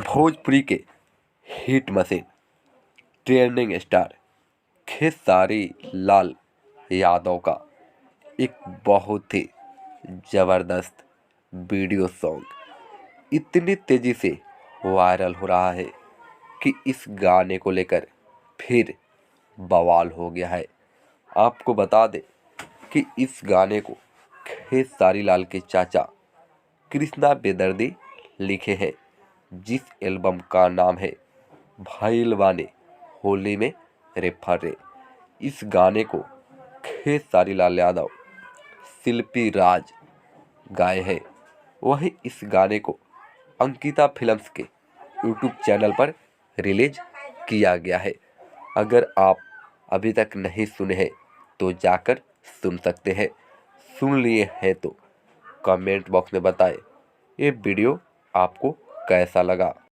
भोजपुरी के hit machine trending star Khesari Lal Yadav का एक बहुत ही ज़बरदस्त वीडियो सॉन्ग इतनी तेज़ी से वायरल हो रहा है कि इस गाने को लेकर फिर बवाल हो गया है। आपको बता दें कि इस गाने को खेसारी लाल के चाचा कृष्णा बेदर्दी लिखे हैं, जिस एल्बम का नाम है भइल होली में रे फरे। इस गाने को खेसारी लाल यादव शिल्पी राज गाए हैं। वहीं इस गाने को अंकिता फिल्म्स के यूट्यूब चैनल पर रिलीज किया गया है। अगर आप अभी तक नहीं सुने हैं तो जाकर सुन सकते हैं। सुन लिए हैं तो कमेंट बॉक्स में बताएं ये वीडियो आपको कैसा लगा।